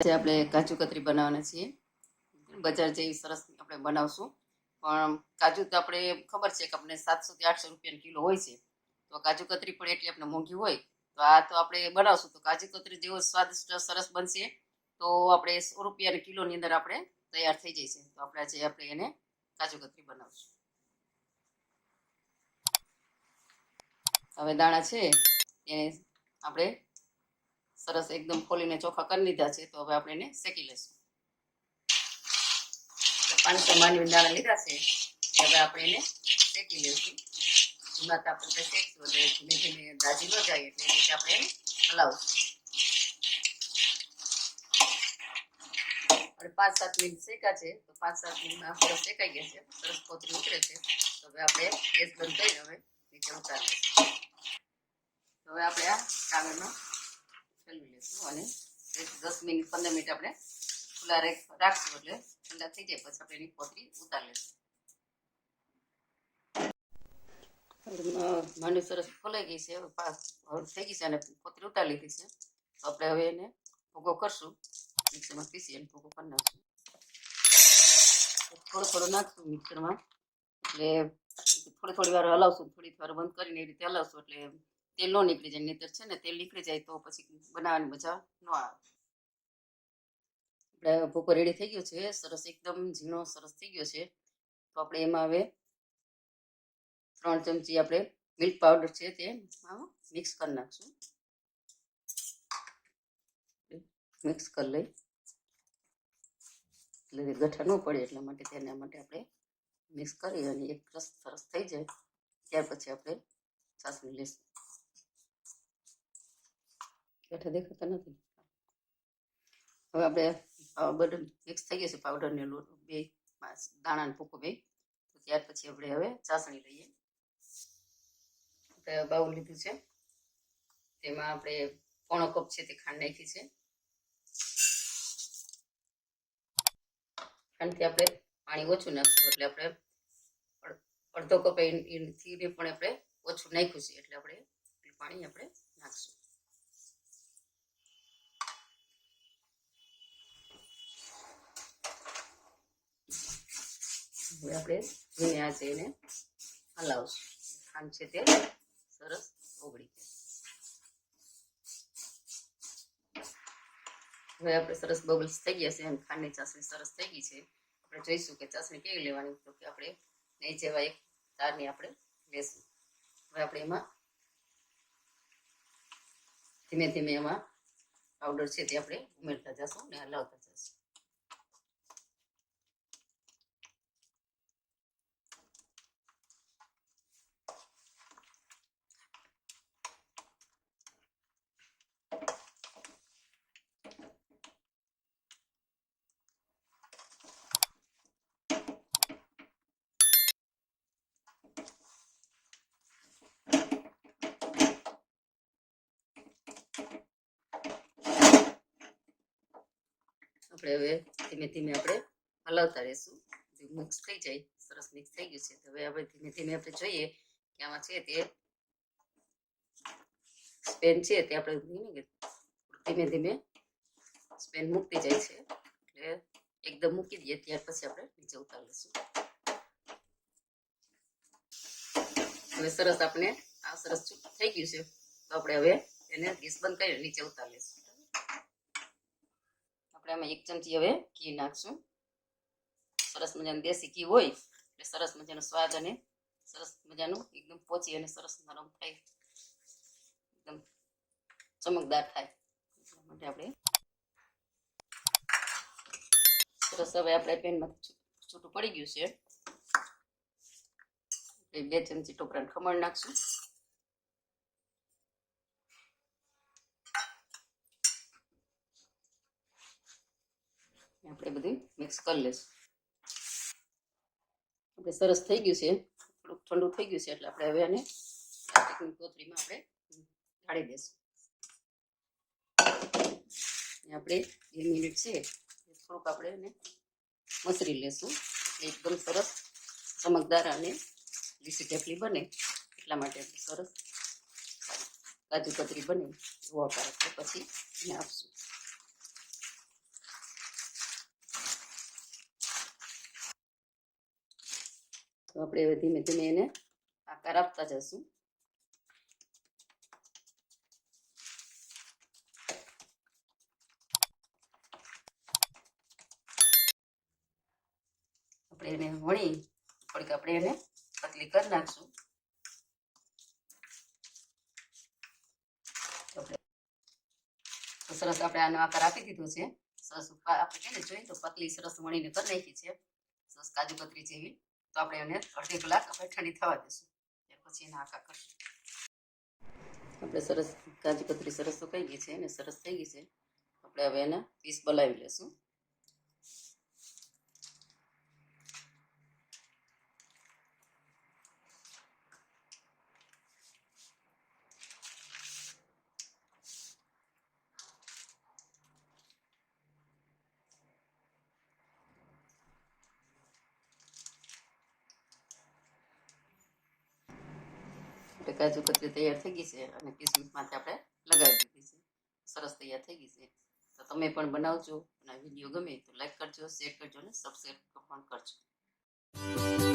આજે આપણે કાજુ કતરી બનાવવાના છીએ. બજાર જેવી સરસ આપણે બનાવશું. પણ કાજુ તો આપણે ખબર છે કે આપણે 700 થી 800 રૂપિયાનો કિલો હોય છે. તો કાજુ કતરી પણ એટલી આપણે મોંઘી હોય. તો આ તો આપણે બનાવશું તો કાજુ કતરી જેવો સ્વાદિષ્ટ સરસ બનશે. તો આપણે 100 રૂપિયાના કિલોની અંદર આપણે તૈયાર થઈ જશે. તો આપણે એને કાજુ કતરી બનાવશું. હવે દાણા છે એને આપણે સરસ એકદમ ખોલીને ચોખ્ખા કરી લીધા છે. તો હવે આપણે એને શેકી લઈશું. 500 માનવી દાણા લીધા છે. હવે આપણે એને શેકી લઈશું. ધીમા તાપ પર શેકશું એટલે ધીમે ધીમે દાજી ન જાય એટલે રીતે આપણે એને હલાવશું. અને 5-7 મિનિટ શેકા છે. તો 5-7 મિનિટમાં સરસ શેકાઈ ગયા છે. સરસ કોતરી ઉતરે છે. તો હવે આપણે ગેસ બંધ કરીને હવે નીચે ઉતારી લઈશું. હવે આપણે આ કાગળમાં ઠલવી લઈશું અને 10 મિનિટ 15 મિનિટ આપણે ખુલ્લા રાખશું એટલે ઠંડા થઈ જાય પછી આપણે એની કોતરી ઉતારી લઈશું. માંડવી સરસ ખોલાઈ ગઈ છે. હવે થઈ ગઈ છે અને કોતરી ઉતારી લીધી છે. તો આપણે હવે એને ભૂકો કરશું. મિક્સરમાં પીસી અને ભૂકો કરી નાખશું. થોડું નાખશું મિક્સરમાં એટલે થોડી વાર હલાવશું. થોડી વાર બંધ કરીને એ રીતે હલાવશું એટલે તેલ ન નીકળી જાય. નહીતર છે ને તેલ નીકળી જાય તો પછી બનાવવાની મજા ન આવે. આપણે ભૂકો રેડી થઈ ગયો છે. સરસ એકદમ ઝીણો સરસ થઈ ગયો છે. તો આપણે એમાં હવે 3 ચમચી આપણે મિલ્ક પાવડર છે તે મિક્સ કરી નાખશું. મિક્સ કરી લઈ એટલે ગઠ્ઠા ન પડે એટલા માટે તેના માટે આપણે મિક્સ કરી અને એક રસ સરસ થઈ જાય ત્યાર પછી આપણે ચાસણી લઈશું. ગઠ્ઠા દેખાતા નથી. હવે આપણે બધું મિક્સ થઈ ગયું છે. પાવડર ને લોટ બે દાણા ને ભૂકો બે. તો ત્યાર પછી આપણે હવે ચાસણી લઈએ. આપણે બાઉલ લીધું છે. તેમાં આપણે 1/4 કપ છે તે ખાંડ નાખી છે. ખાંડથી આપણે પાણી ઓછું નાખશું એટલે આપણે અડધો કપ એથી પણ આપણે ઓછું નાખ્યું છે એટલે આપણે પાણી આપણે નાખશું. હવે આપણે ધીમે આંચે એને હલાવશું. ખાંડ છે તે સરસ ઓગળી જાય. હવે આપણે સરસ બબલ્સ થઈ ગયા છે અને ખાંડની ચાસણી સરસ થઈ ગઈ છે. આપણે જોઈશું કે ચાસણી કેવી લેવાની. તો કે આપણે નહીં જેવા એક તારની આપણે લેશું. હવે આપણે એમાં ધીમે ધીમે એમાં પાવડર છે તે આપણે ઉમેરતા જશું અને હલાવતા જશું. આપણે હવે ધીમે ધીમે આપણે હલાવતા રહેશું. મિક્સ થઈ જાય સરસ મિક્સ થઈ ગયું છે. હવે આપણે ધીમે ધીમે આપણે જોઈએ કે આમાં છે તે સ્પેન છે તે આપણે ધીમે ધીમે સ્પેન મૂકતી જાય છે એટલે એકદમ મૂકી દઈએ ત્યાર પછી આપણે નીચે ઉતારી લઈશું. હવે સરસ આપણે આ સરસ છૂટું થઈ ગયું છે. તો આપણે હવે એને ગેસ બંધ કરીને નીચે ઉતારી લઈશું. આપણે આમાં 1 ચમચી હવે ઘી નાખશું. સરસ મજાનું દેશી ઘી હોય એટલે સરસ મજાનો સ્વાદ અને સરસ મજાનું એકદમ પોચી અને સરસ નરમ થાય એકદમ ચમકદાર થાય એટલા માટે આપણે સરસ હવે આપણે પેનમાં છૂટું પડી ગયું છે. 2 ચમચી ટોપરાનું ખમણ નાખશું. આપણે બધું મિક્સ કરી લઈશું. આપણે સરસ થઈ ગયું છે. થોડુંક ઠંડુ થઈ ગયું છે એટલે આપણે હવે આને પ્લાસ્ટિકની કોથળીમાં આપણે ઢાળી દઈશું. આપણે 2 મિનિટ છે થોડુંક આપણે એને મસરી લેશું એટલે એકદમ સરસ ચમકદાર અને લીસી ઢેફલી બને એટલા માટે સરસ કાજુ કતરી બને એવો આકાર પછી એને આપશું. તો આપણે હવે ધીમે ધીમે એને આકાર આપતા જશું. આપણે એને વણી થોડીક આપણે એને પતલી કરી નાખશું. તો સરસ આપણે આનો આકાર આપી દીધો છે. સરસ આપણે કહીને જોઈએ તો પતલી સરસ વણીને કરી નાખી છે, સરસ કાજુ કતરી જેવી. તો આપણે એને અડધી કલાક આપણે ઠંડી થવા દઈશું, ત્યાર પછી એના આકાર કરશું. આપણે સરસ કાજુ કતરી સરસ સુકાઈ ગઈ છે અને સરસ થઈ ગઈ છે. આપણે હવે એના પીસ બનાવી લેશું. કાજુ કતરી તૈયાર થઈ ગઈ છે અને કિસમિસમાંથી આપણે લગાવી દીધી છે. સરસ તૈયાર થઈ ગઈ છે. તો તમે પણ બનાવજો અને વિડીયો ગમે તો લાઈક કરજો, શેર કરજો અને સબસ્ક્રાઈબ પણ કરજો.